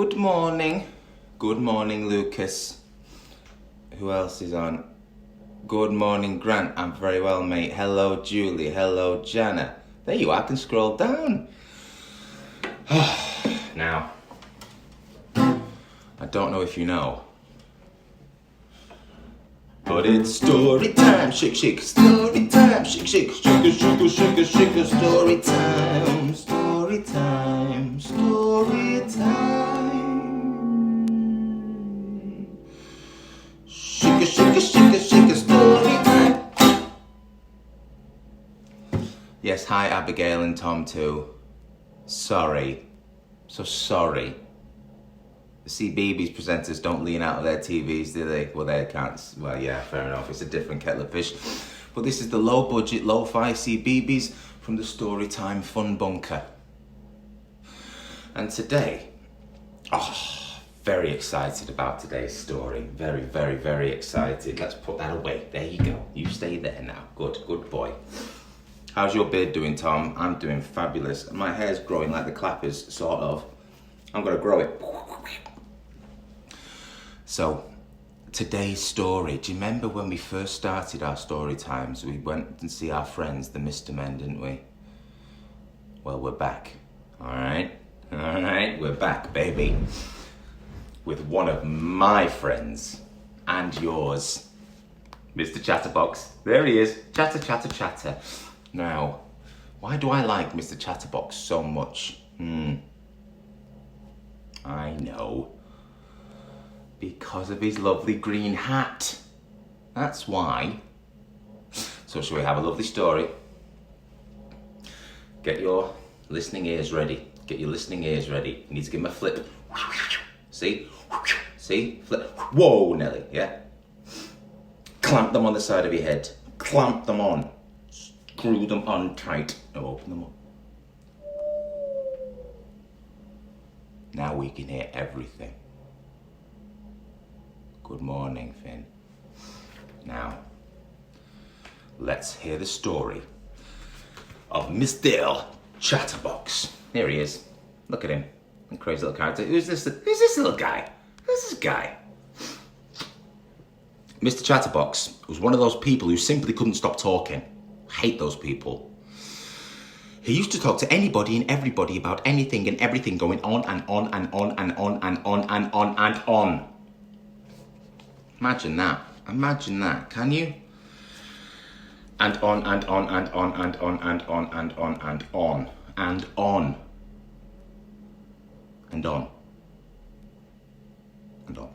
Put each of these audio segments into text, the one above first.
Good morning. Good morning, Lucas. Who else is on? Good morning, Grant. I'm very well, mate. Hello, Julie. Hello, Jana. There you are. I can scroll down. Now, I don't know if you know, but it's story time. Shake, shake, story time. Shake, shake, shake, shake, shake, shake, story time. Story time. Story time. Shake, shake, shake, shake, story time. Yes, hi, Abigail and Tom too. Sorry. So sorry. The CBeebies presenters don't lean out of their TVs, do they? Well, they can't. Well, yeah, fair enough. It's a different kettle of fish. But this is the low-budget, lo-fi CBeebies from the Storytime Fun Bunker. And today, very excited about today's story. Very, very, very excited. Let's put that away. There you go. You stay there now. Good boy. How's your beard doing, Tom? I'm doing fabulous. My hair's growing like the clappers, sort of. I'm going to grow it. So, today's story. Do you remember when we first started our story times? We went and see our friends, the Mr. Men, didn't we? Well, we're back. All right, we're back, baby. With one of my friends and yours, Mr. Chatterbox. There he is. Chatter, chatter, chatter. Now, why do I like Mr. Chatterbox so much? I know. Because of his lovely green hat. That's why. So shall we have a lovely story? Get your listening ears ready. Get your listening ears ready. You need to give him a flip. See? See? Flip. Whoa, Nelly, yeah? Clamp them on the side of your head. Clamp them on. Screw them on tight. Now open them up. Now we can hear everything. Good morning, Finn. Now, let's hear the story of Mr. Chatterbox. Here he is. Look at him. A crazy little character. Who's this little guy? Who's this guy? Mr. Chatterbox was one of those people who simply couldn't stop talking. I hate those people. He used to talk to anybody and everybody about anything and everything, going on and on and on and on and on and on and on. Imagine that. Imagine that. Can you? And on and on and on and on and on and on and on and on and on and on.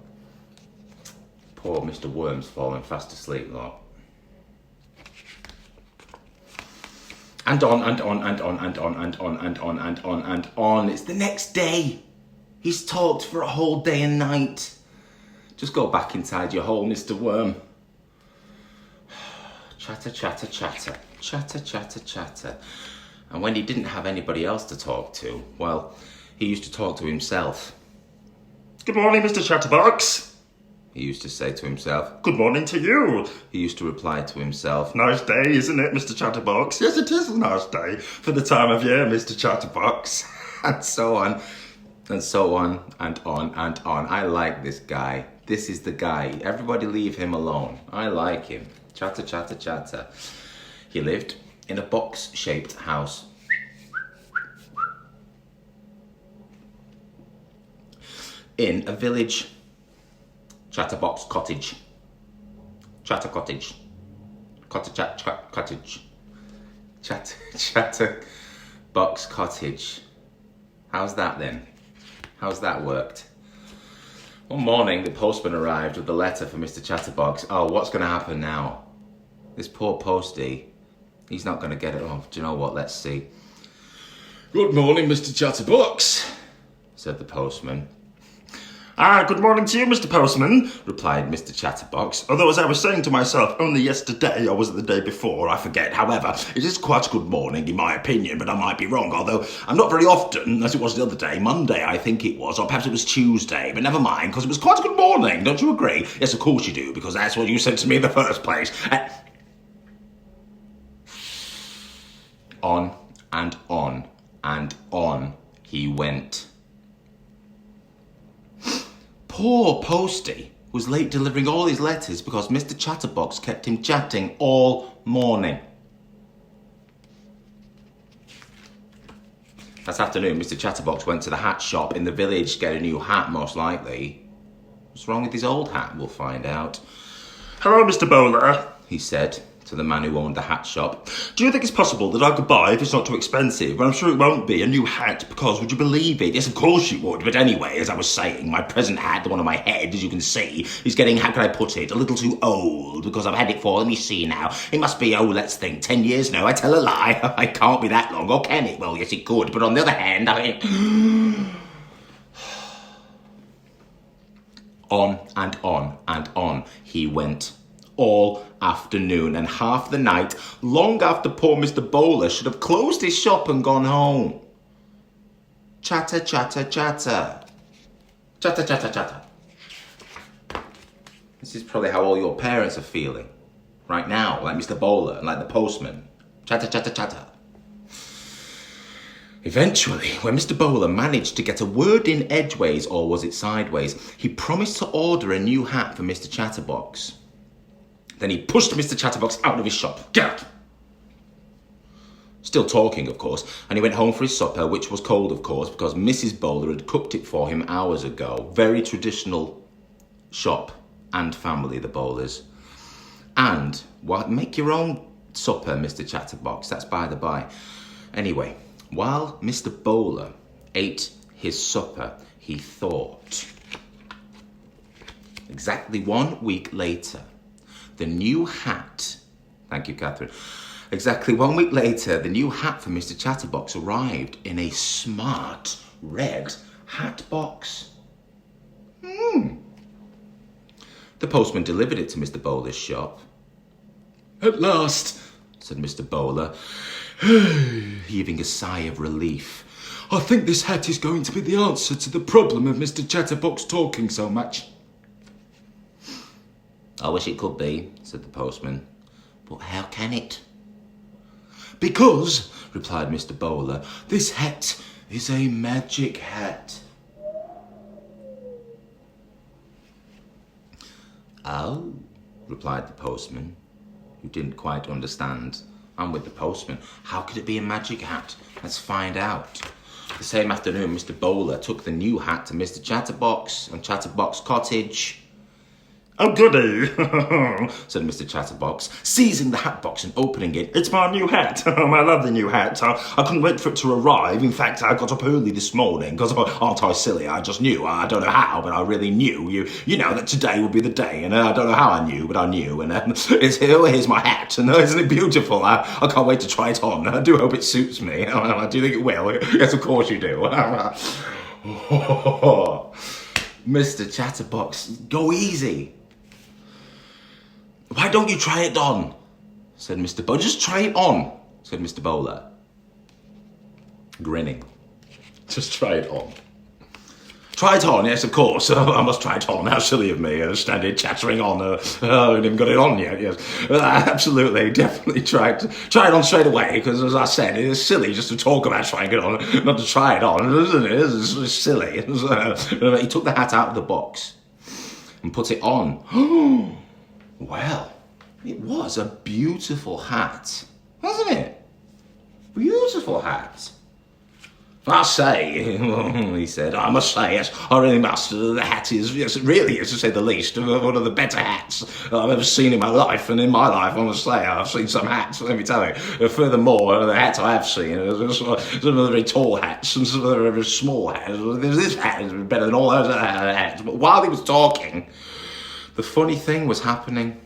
Poor Mr. Worm's falling fast asleep, though. And on and on and on and on and on and on and on and on. It's the next day. He's talked for a whole day and night. Just go back inside your hole, Mr. Worm. Chatter, chatter, chatter. Chatter, chatter, chatter. And when he didn't have anybody else to talk to, well, he used to talk to himself. Good morning, Mr. Chatterbox. He used to say to himself. Good morning to you. He used to reply to himself. Nice day, isn't it, Mr. Chatterbox? Yes, it is a nice day for the time of year, Mr. Chatterbox. And so on, and so on, and on, and on. I like this guy. This is the guy. Everybody leave him alone. I like him. Chatter, chatter, chatter. He lived in a box-shaped house. In a village. Chatterbox cottage. Chatter cottage. Cottage. Chatterbox cottage. How's that then? How's that worked? One morning, the postman arrived with a letter for Mr. Chatterbox. Oh, what's going to happen now? This poor postie, he's not going to get it off. Do you know what? Let's see. Good morning, Mr. Chatterbox, said the postman. Good morning to you, Mr. Postman, replied Mr. Chatterbox. Although, as I was saying to myself only yesterday, or was it the day before, I forget. However, it is quite a good morning, in my opinion, but I might be wrong, although I'm not very often, as it was the other day, Monday, I think it was, or perhaps it was Tuesday, but never mind, because it was quite a good morning, don't you agree? Yes, of course you do, because that's what you said to me in the first place. On and on and on he went. poor postie was late delivering all his letters because Mr Chatterbox kept him chatting all morning. That afternoon, Mr Chatterbox went to the hat shop in the village to get a new hat, most likely. What's wrong with his old hat? We'll find out. Hello, Mr Bowler, He said to the man who owned the hat shop. Do you think it's possible that I could buy, if it's not too expensive, but I'm sure it won't be, a new hat, because would you believe it? Yes, of course you would, but anyway, as I was saying, my present hat, the one on my head, as you can see, is getting, how can I put it, a little too old, because I've had it for, let me see now, it must be, let's think, 10 years now, I tell a lie, it can't be that long, or can it? Well, yes it could, but on the other hand, On and on he went. All afternoon and half the night, long after poor Mr Bowler should have closed his shop and gone home. Chatter, chatter, chatter. Chatter, chatter, chatter. This is probably how all your parents are feeling. Right now, like Mr Bowler and like the postman. Chatter, chatter, chatter. Eventually, when Mr Bowler managed to get a word in edgeways, or was it sideways, he promised to order a new hat for Mr Chatterbox. Then he pushed Mr Chatterbox out of his shop. Get out! Still talking, of course, and he went home for his supper, which was cold, of course, because Mrs Bowler had cooked it for him hours ago. Very traditional shop and family, the Bowlers. And, well, make your own supper, Mr Chatterbox, that's by the by. Anyway, while Mr Bowler ate his supper, he thought. Exactly 1 week later, the new hat, thank you, Catherine. Exactly 1 week later, the new hat for Mr Chatterbox arrived in a smart red hat box. The postman delivered it to Mr Bowler's shop. At last, said Mr Bowler, heaving a sigh of relief. I think this hat is going to be the answer to the problem of Mr Chatterbox talking so much. I wish it could be, said the postman. But how can it? Because, replied Mr Bowler, this hat is a magic hat. Oh, replied the postman, who didn't quite understand. I'm with the postman. How could it be a magic hat? Let's find out. The same afternoon, Mr Bowler took the new hat to Mr Chatterbox and Chatterbox Cottage. Oh, goody, said Mr Chatterbox, seizing the hat box and opening it. It's my new hat. I love the new hat. I couldn't wait for it to arrive. In fact, I got up early this morning because, aren't I silly? I just knew. I don't know how, but I really knew. You know that today would be the day, and I don't know how I knew, but I knew. And here's my hat, and isn't it beautiful? I can't wait to try it on. I do hope it suits me. Do you think it will? Yes, of course you do. Mr Chatterbox, go easy. Why don't you try it on? Said Mr Bowler. Just try it on, said Mr Bowler, grinning. Just try it on. Try it on, yes, of course. I must try it on. How silly of me, standing chattering on. I haven't even got it on yet, yes. Absolutely, definitely try it on straight away, because as I said, it's silly just to talk about trying it on, not to try it on, isn't it? It's silly. He took the hat out of the box and put it on. Well, it was a beautiful hat, wasn't it? Beautiful hat. I say, he said, I must say, yes, I really must. The hat is, yes, it really is, to say the least, one of the better hats I've ever seen in my life. And in my life, I must say, I've seen some hats, let me tell you. Furthermore, the hats I have seen, some of the very tall hats and some of the very small hats. This hat is better than all those other hats. But while he was talking, the funny thing was happening.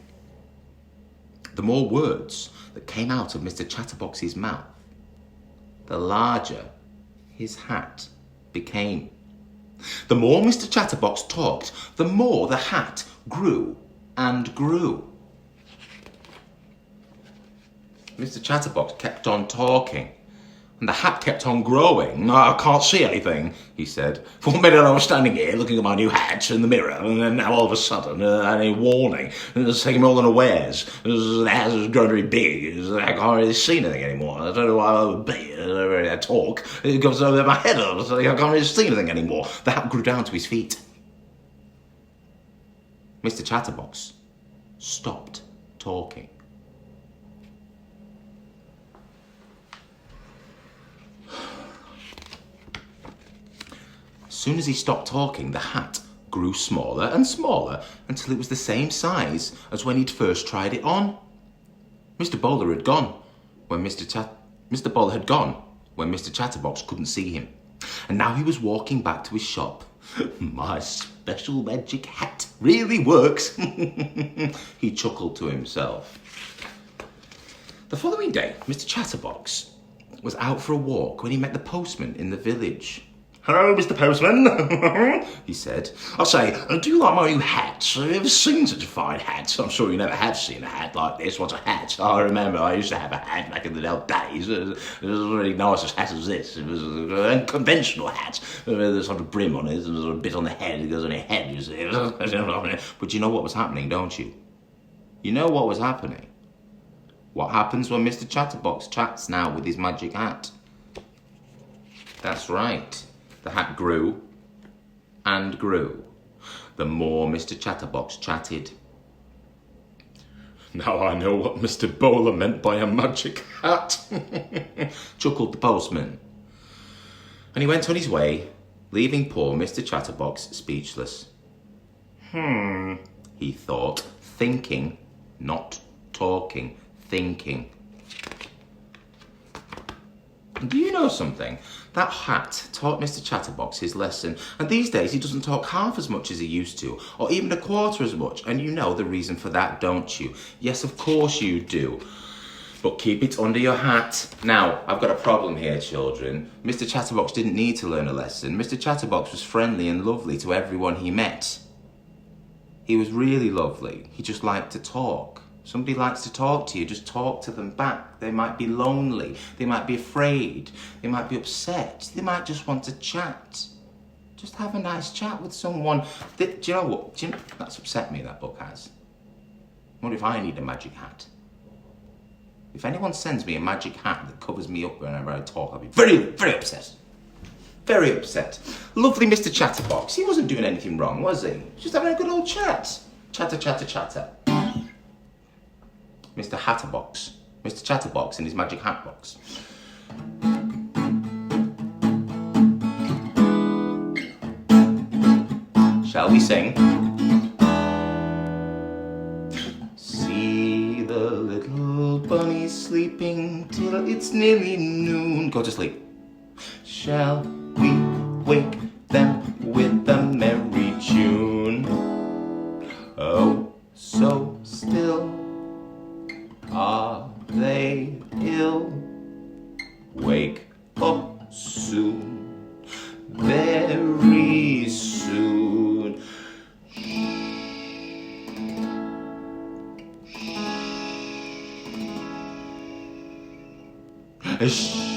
The more words that came out of Mr Chatterbox's mouth, the larger his hat became. The more Mr Chatterbox talked, the more the hat grew and grew. Mr Chatterbox kept on talking, and the hat kept on growing. I can't see anything, he said. For a minute I was standing here looking at my new hat in the mirror, and then now all of a sudden, a warning. It was taking me all unawares. The hat was growing very big. I can't really see anything anymore. I don't know why I would be. I talk. It goes over my head. I can't really see anything anymore. The hat grew down to his feet. Mr. Chatterbox stopped talking. As soon as he stopped talking, the hat grew smaller and smaller until it was the same size as when he'd first tried it on. Mr. Bowler had gone when Mr. Bowler had gone when Mr. Chatterbox couldn't see him. And now he was walking back to his shop. My special magic hat really works, he chuckled to himself. The following day, Mr. Chatterbox was out for a walk when he met the postman in the village. Hello, Mr. Postman, he said. I say, do you like my new hats? Have you ever seen such a fine hat? I'm sure you never have seen a hat like this. What's a hat? I remember I used to have a hat back in the old days. It was really nice as hat as this. It was an unconventional hat with a sort of brim on it. There was a bit on the head. It goes on your head, you see. But you know what was happening, don't you? You know what was happening? What happens when Mr. Chatterbox chats now with his magic hat? That's right. The hat grew and grew the more Mr. Chatterbox chatted. Now I know what Mr. Bowler meant by a magic hat, chuckled the postman. And he went on his way, leaving poor Mr. Chatterbox speechless. He thought, thinking, not talking, thinking. Do you know something? That hat taught Mr. Chatterbox his lesson, and these days he doesn't talk half as much as he used to, or even a quarter as much, and you know the reason for that, don't you? Yes, of course you do. But keep it under your hat. Now, I've got a problem here, children. Mr. Chatterbox didn't need to learn a lesson. Mr. Chatterbox was friendly and lovely to everyone he met. He was really lovely. He just liked to talk. Somebody likes to talk to you, just talk to them back. They might be lonely, they might be afraid, they might be upset, they might just want to chat. Just have a nice chat with someone. Do you know what? That's upset me, that book has. What if I need a magic hat? If anyone sends me a magic hat that covers me up whenever I talk, I'll be very, very upset. Very upset. Lovely Mr. Chatterbox, he wasn't doing anything wrong, was he? Just having a good old chat. Chatter, chatter, chatter. Mr. Hatterbox. Mr. Chatterbox in his magic hat box. Shall we sing? See the little bunny sleeping till it's nearly noon. Go to sleep. Shall we wake them with a merry tune? Oh, so still are they ill? Wake up soon, very soon. Shh.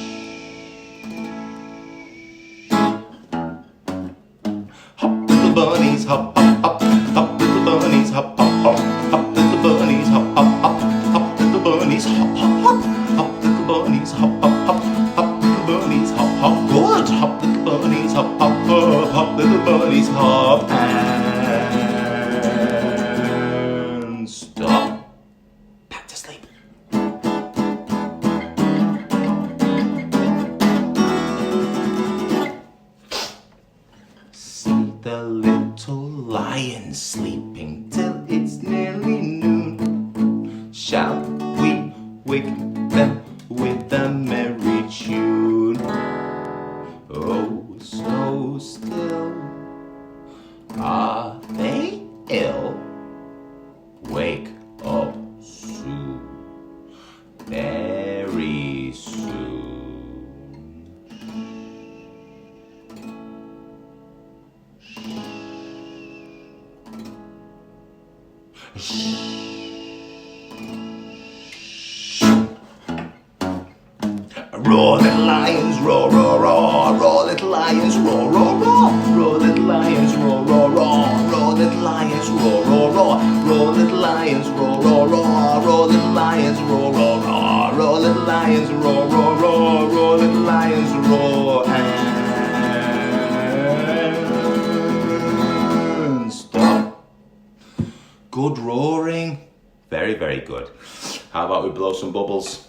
Hop little bunnies, hop, hop, hop. Hop little bunnies, hop, hop, hop. Hop little bunnies, hop, hop, hop. Hop little bunnies, hop, hop, hop. Hop little bunnies, hop, hop, hop. Hop little bunnies, hop, hop. Good. Hop little bunnies, hop, hop, hop. Hop little bunnies, hop and stop. Back to sleep. See the little lion sleeping till it's nearly noon. Shall we wake them with a merry tune? Oh, so still are they ill? Wake up soon, very soon. Roar, little lions, roar, roar, roar. Roar, little lions, roar, roar, roar. Roar, little lions, roar, roar, roar. Roar, little lions, roar, roar, roar. Roar, little lions, roar, roar, roar. Roar, little lions, roar, roar, roar. Roar, little lions, roar, roar, roar. Roar, little lions, roar, and stop. very good. How about we blow some bubbles?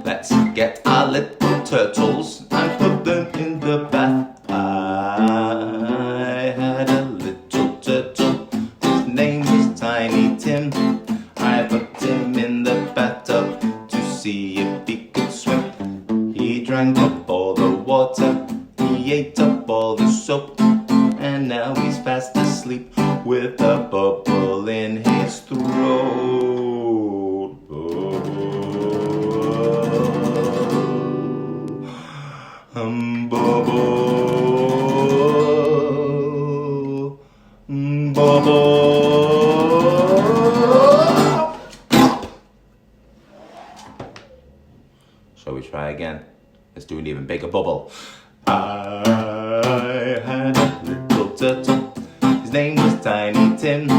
Let's get our little turtles and put them in the bath. I had a little turtle, his name was Tiny Tim. I put him in the bathtub to see if he could swim. He drank up all the water, he ate up all the soap, and now he's fast asleep with a bubble in his throat. Bubble, bubble. Shall we try again? Let's do an even bigger bubble. I had a little turtle, his name was Tiny Tim.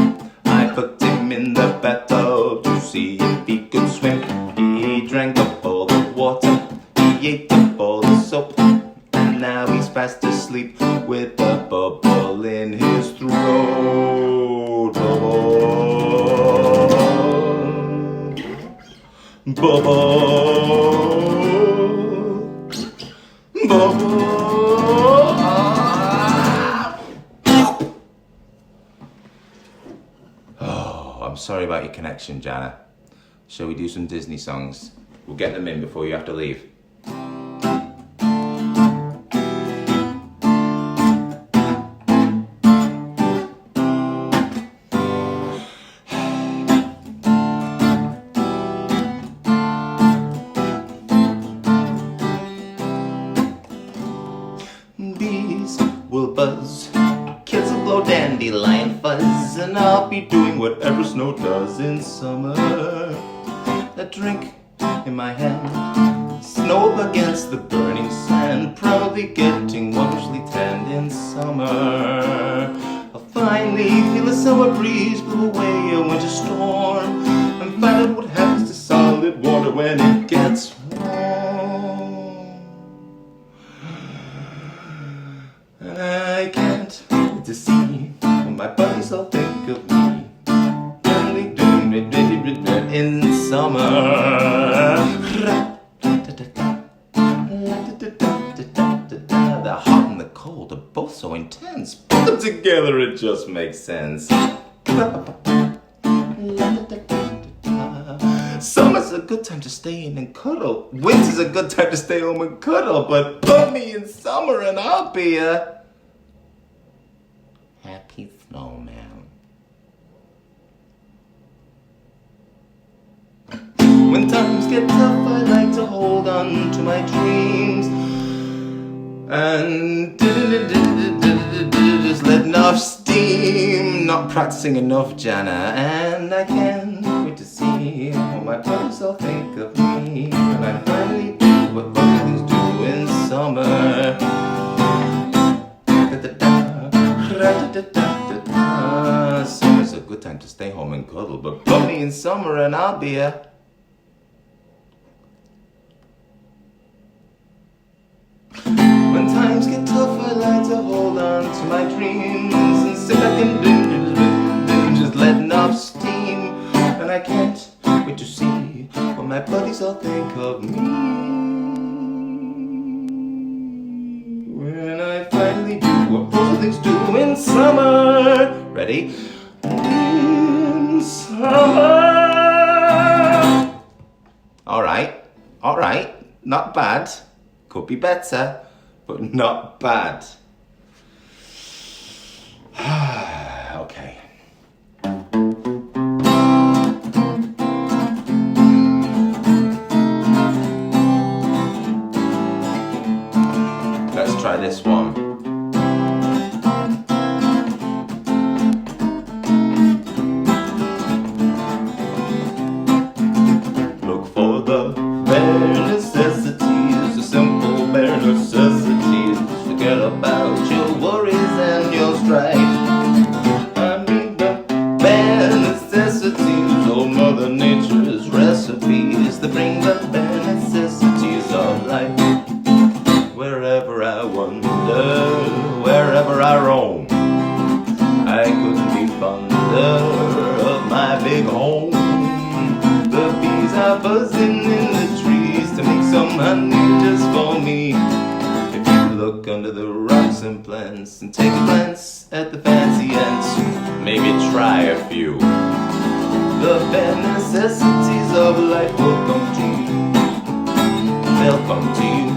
I put him in the bathtub to see if he could swim. He drank up all the water, he ate up all the soap, and now he's fast asleep with a bubble in his throat. Bubble, bubble. Oh, I'm sorry about your connection, Jana. Shall we do some Disney songs? We'll get them in before you have to leave. Bees will buzz, kids will blow dandelion fuzz, and I'll be doing whatever snow does in summer. A drink in my hand, snow up against the burning sand, proudly getting wondrously tanned in summer. I'll finally feel a summer breeze blow away a winter storm, and find out what happens to solid water when it gets warm. I can't wait to see what my buddies all think of me. Only doing it in summer. The hot and the cold are both so intense. Put them together, it just makes sense. Summer's a good time to stay in and cuddle. Winter's a good time to stay home and cuddle. But put me in summer and I'll be a happy snowman. When times get tough, I like to hold on to my dreams and just letting off steam. Not practicing enough, Jana, and I can't wait to see what my buddies all think of me when I finally do what buddies do in summer. Summer's a good time to stay home and cuddle, but put me in summer and I'll be a when times get tough, I like to hold on to my dreams and sit back and just letting off steam. And I can't wait to see what my buddies all think of me when I finally do what both things do in summer. Ready? In summer. All right, not bad. Could be better, but not bad. Okay. Let's try this one. Look for the bare necessities, the simple bare necessities. Forget about rugs and plants, and take a glance at the fancy ants. Maybe try a few. The bare necessities of life will come to you. They'll come to you.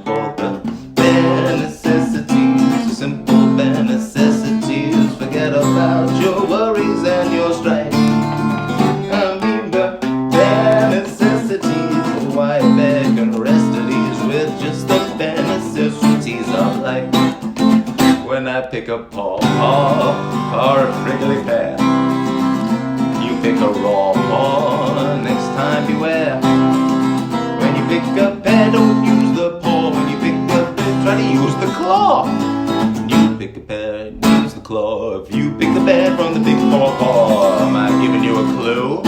All the bare necessities, simple bare necessities. Forget about your worries and your strife. I mean the bare necessities of why a bear can rest at ease with just the bare necessities of life. When I pick a paw or a prickly pear, you pick a raw paw, next time beware. When you pick a pear, don't use the paw. When you pick a pear, try to use the claw. When you pick a pear, use the claw. If you pick the pear from the big paw, am I giving you a clue?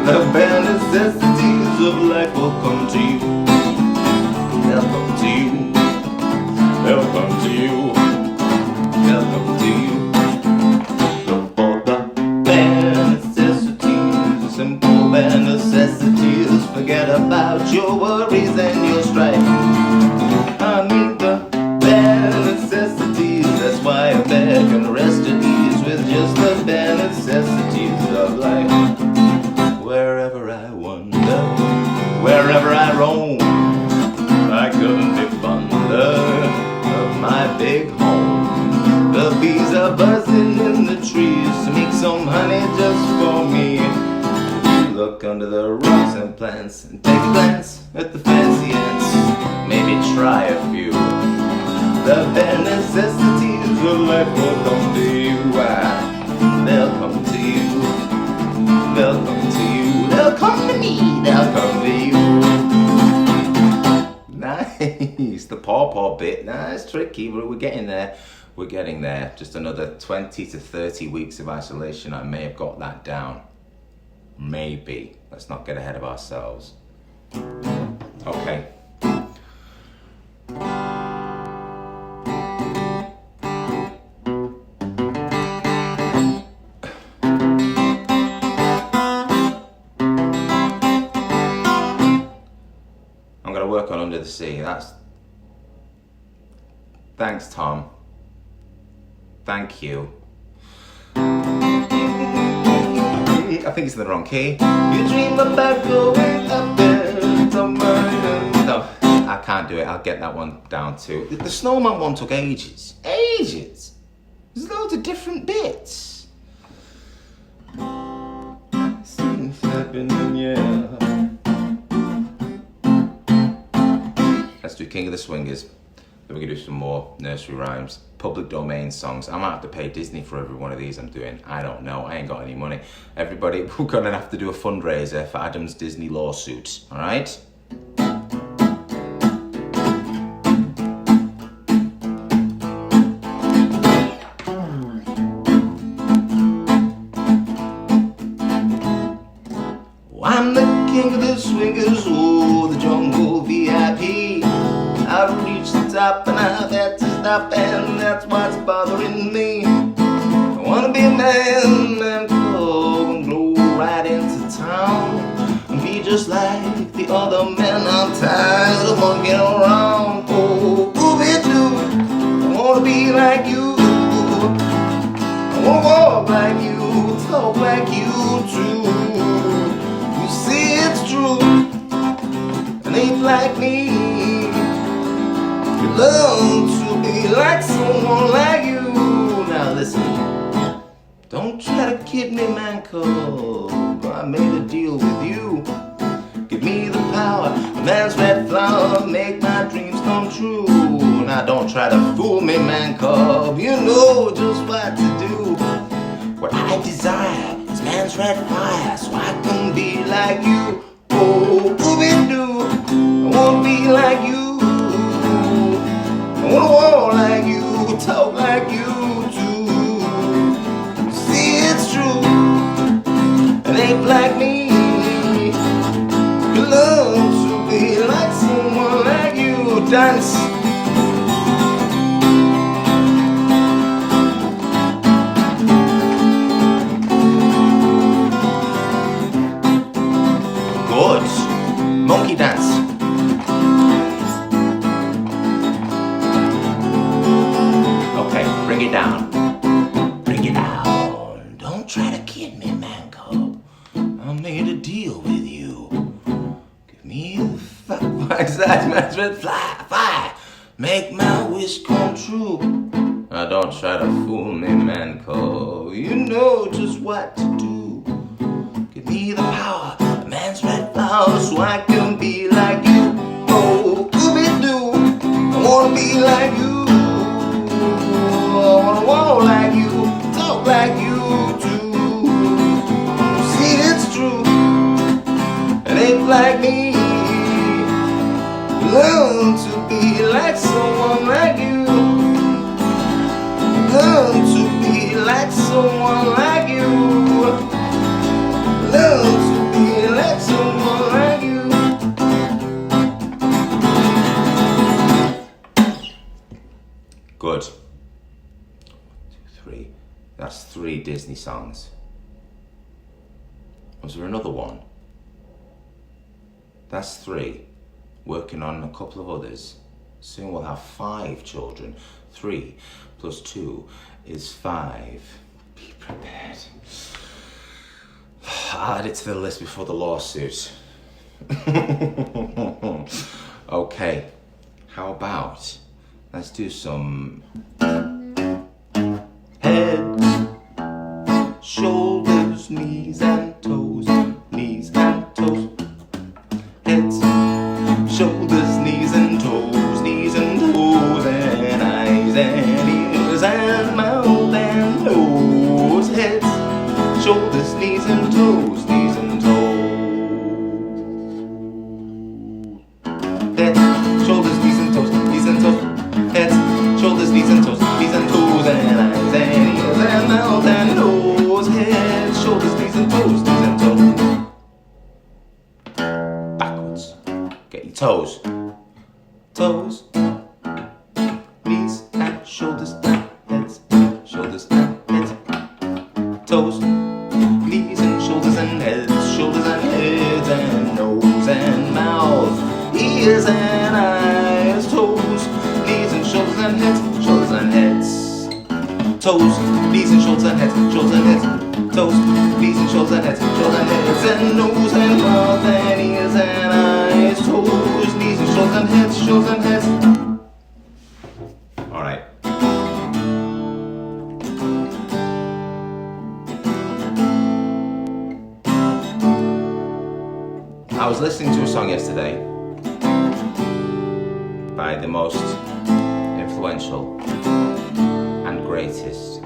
The bare necessities of life will come to you. They'll come to you. They'll come to you. They'll come to you. Look for the bare necessities, simple bare necessities. Forget about your worries and your strife. I mean the bare necessities. That's why a bear can rest at ease with just the bare necessities of life. Wherever I wander, wherever I roam, I couldn't be fonder of my big home. The bees are buzzing in the trees to make some honey just for me. Look under the rocks and plants and take a glance at the fancy ants. Maybe try a few. The bare necessities of life will come to you. They'll come to you. They'll come to you. They'll come to me. They'll come to you. Nice. The paw bit. Nah, it's tricky, but we're getting there. We're getting there. Just another 20 to 30 weeks of isolation. I may have got that down. Maybe. Let's not get ahead of ourselves. Okay. I'm gonna work on Under the Sea. Thanks, Tom. Thank you. I think it's in the wrong key. You dream about going up there somewhere. No, I can't do it. I'll get that one down too. The snowman one took ages. Ages. There's loads of different bits. Things happening, yeah. Let's do King of the Swingers. Then we can do some more nursery rhymes, public domain songs. I might have to pay Disney for every one of these I'm doing. I don't know. I ain't got any money. Everybody, we're gonna have to do a fundraiser for Adam's Disney lawsuit. All right? I'm the king of the swingers, oh, the jungle VIP. I've reached the top and I've had to stop, and that's what's bothering me. I wanna be a man cool and blow right into town and be just like the other men. I'm tired of walking around, oh, ooby-doo. I wanna be like you. I wanna walk like you, talk like you too. You see it's true, an ape like me. You love to be like someone like you. Now listen, don't try to kid me, man, 'cause I made a deal with you. Give me the power, a man's red flower, make my dreams come true. Now don't try to fool me, man, 'cause you know just what to do. What I desire is man's red fire, so I can be like you. Oh, ooby-doo, I wanna be like you. I wanna walk like you, talk like you too. See it's true, an ape like me. You love to be like someone like you. Dance. it down. Bring it down. Don't try to kid me, man cub. I made a deal with you. Give me the What's that, man? fly. Make my wish come true. Now don't try to fool me, man. Call. You know just what to do. Give me the power, a man's red flower, so I can be like you. Oh, Scooby-Doo, I wanna be like you. I wanna walk like you, talk like you too. See, it's true, it ain't like me. Learn to be like someone like you. Learn to be like someone like you. Learn to be like someone like you. Good. 1, 2, 3. That's 3 Disney songs. Was there another one? That's 3. Working on a couple of others. Soon we'll have 5 children. 3 plus 2 is 5. Be prepared. I'll add it to the list before the lawsuit. Okay, how about let's do some heads, shoulders, knees and toes, knees and toes, heads, shoulders, knees and toes, and eyes and ears and mouth and nose, heads, shoulders, knees and toes, knees and toes, heads, shoulders, knees and toes, heads, shoulders, knees and toes, and eyes and ears and mouth and nose, heads, shoulders, knees and toes, backwards. Get your toes, toes, knees and shoulders, heads, shoulders and heads, toes, knees and shoulders and heads, and nose and mouth, ears and eyes, toes, knees and shoulders and heads, toes, knees and shoulders and heads, toes, knees and shoulders and heads, and nose and mouth and ears and eyes, toes, knees and shoulders and heads, All right. I was listening to a song yesterday by the most influential and greatest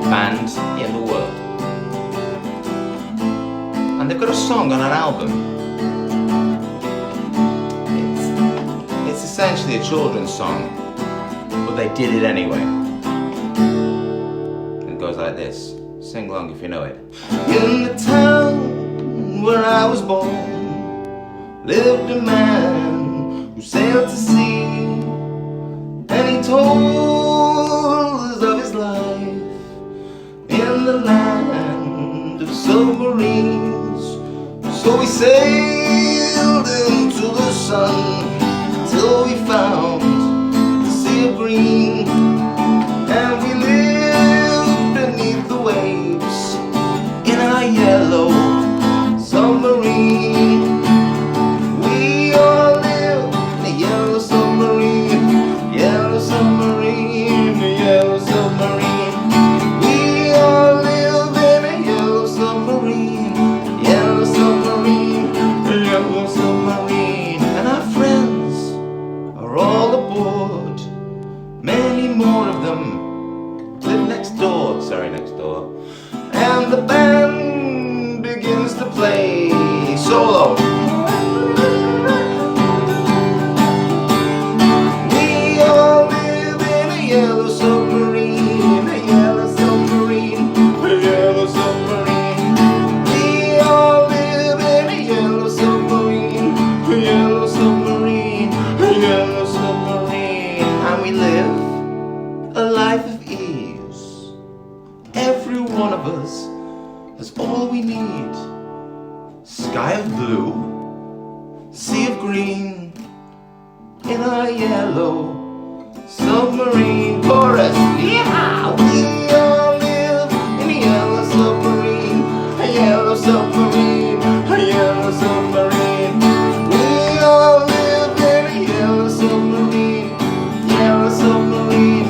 band in the world. And they've got a song on an album. It's essentially a children's song, but they did it anyway. It goes like this. Sing along if you know it. In the town where I was born lived a man who sailed to sea, and he told us of his life in the land of submarines. So we sailed into the sun till we found the sea of green, and we lived beneath the waves in our yellow submarine. We all live in a yellow submarine, yellow submarine, yellow submarine. We all live in a yellow submarine, yellow submarine, yellow submarine. And our friends are all aboard. Many more of them live next door, and the band begins to play solo. We all live in a yellow submarine, a yellow submarine, a yellow submarine. We all live in a yellow submarine, a yellow submarine, a yellow submarine. And we live a life of ease. Every one of us has all we need. Sky of blue, sea of green, in a yellow submarine chorus. Yeah, we all live in a yellow submarine, a yellow submarine, a yellow submarine. We all live in a yellow submarine, yellow submarine,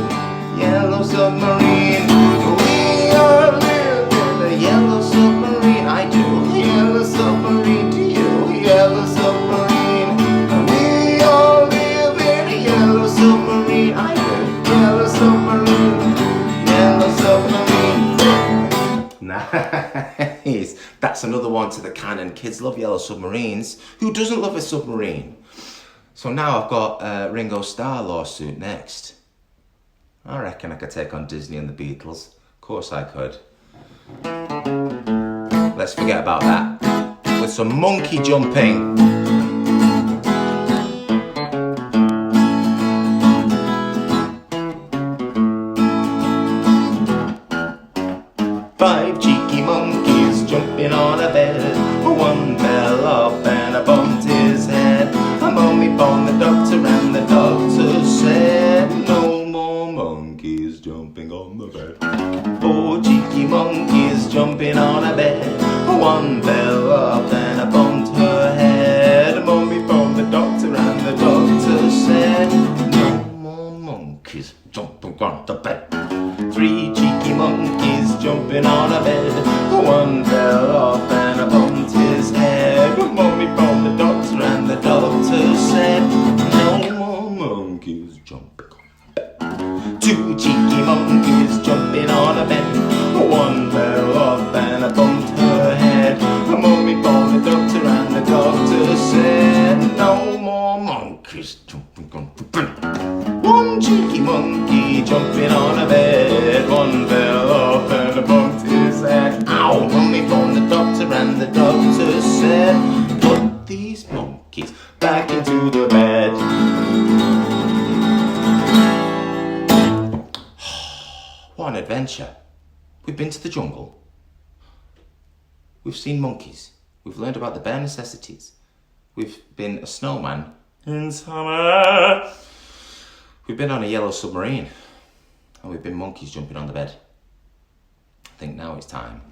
yellow submarine. We all live in a yellow submarine. I do. Yellow submarine to you, yellow submarine. We all live in a yellow submarine. I do. Yellow submarine, yellow submarine. Nice. That's another one to the canon. Kids love yellow submarines. Who doesn't love a submarine? So now I've got Ringo Starr lawsuit next. I reckon I could take on Disney and the Beatles. Of course I could. Let's forget about that. With some monkey jumping. Five cheeky monkeys jumping on a bed. One fell off and I bumped his head. A mummy phoned the doctor and the doctor said, no more monkeys jumping on the bed. Four cheeky monkeys jumping on a bed. One fell off and I bumped her head. A mummy phoned the doctor and the doctor said, no more monkeys jumping on the bed. Three cheeky monkeys jumping on a bed. One fell off and I bumped his head. Mummy phoned the doctor and the doctor said, no more monkeys jumping on the bed. Two cheeky monkeys jumping on a bed. One fell off and I bumped her head. Mummy phoned the doctor and the doctor said, no more monkeys jumping on the bed. One cheeky monkey jumping on a bed. One fell off and I bumped his head. Ow! Mummy phoned the doctor and the doctor said, put these monkeys back into the bed. What an adventure. We've been to the jungle. We've seen monkeys. We've learned about the bare necessities. We've been a snowman in summer. We've been on a yellow submarine. And we've been monkeys jumping on the bed. I think now it's time.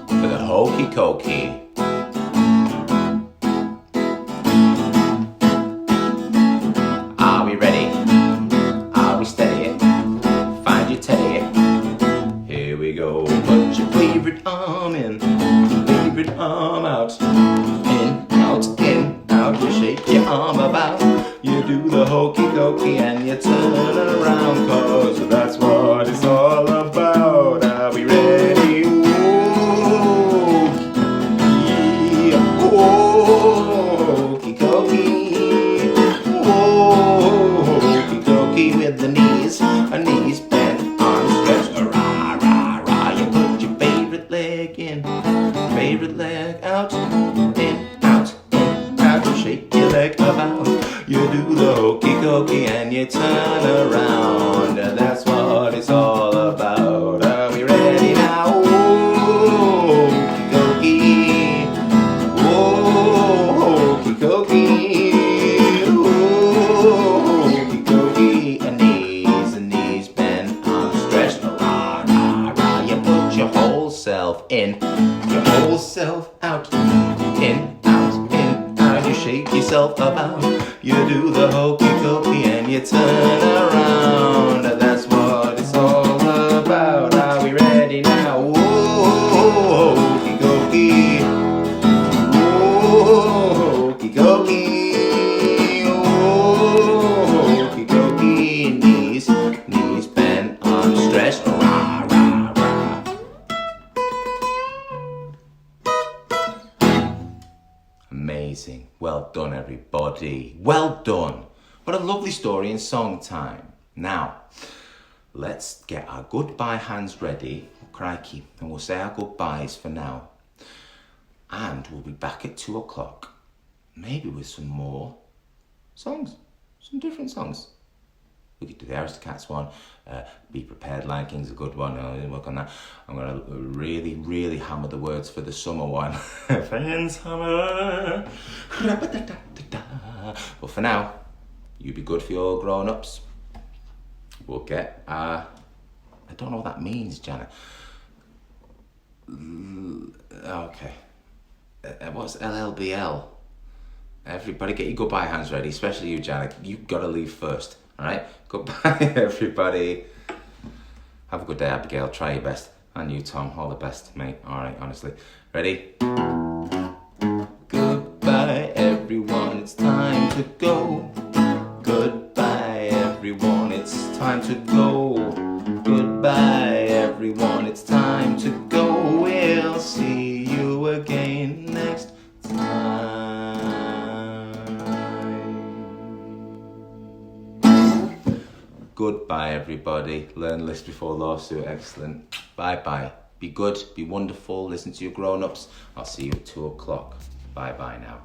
For the hokey cokey. Are we ready? Are we steady? Find your teddy. Here we go. Put your favorite arm in, favorite arm out. In, out, you shake your arm about. You do the hokey cokey and you turn around, cause that's what it's all about. Are we ready? Whoa, yeah, whoa, hokey cokey. Whoa, hokey cokey with the knees bent, arms stretched. Rah, rah, rah, you put your favorite leg in, favorite leg out. In, out, you shake your leg about. You do the hokey cokey and you turn around. That's what it's all about. Are we ready now? Whoa, hokey cokey. Whoa, hokey cokey. Whoa, hokey cokey. And knees bent, arms stretched. Rah, rah, rah. You put your whole self in, your whole self out. In, out, you shake yourself about. You do the hokey cokey and you turn around. That's what it's all about. Are we ready now? Whoa, hokey cokey. Whoa, hokey cokey. Whoa, hokey cokey. Knees bent, arms stretched. Rah, rah, rah. Amazing. Well done, everybody. Well done. What a lovely story in song time. Now, let's get our goodbye hands ready. Crikey. And we'll say our goodbyes for now. And we'll be back at 2 o'clock. Maybe with some more songs. Some different songs. We could do the Aristocats one. Be Prepared Lion King's a good one. I'll work on that. I'm going to really, really hammer the words for the summer one. Fan summer. But for now, you be good for your grown-ups. We'll get, I don't know what that means, Janet. Okay. What's LLBL? Everybody get your goodbye hands ready, especially you, Janet. You've got to leave first, all right? Goodbye, everybody. Have a good day, Abigail. Try your best. And you, Tom. All the best, mate. All right, honestly. Ready? Goodbye, everyone. It's time to go. Goodbye, everyone. It's time to go. Goodbye, everyone. It's time to go. We'll see you again next time. Goodbye, everybody. Learn list before lawsuit. Excellent. Bye-bye. Be good. Be wonderful. Listen to your grown-ups. I'll see you at 2 o'clock. Bye-bye now.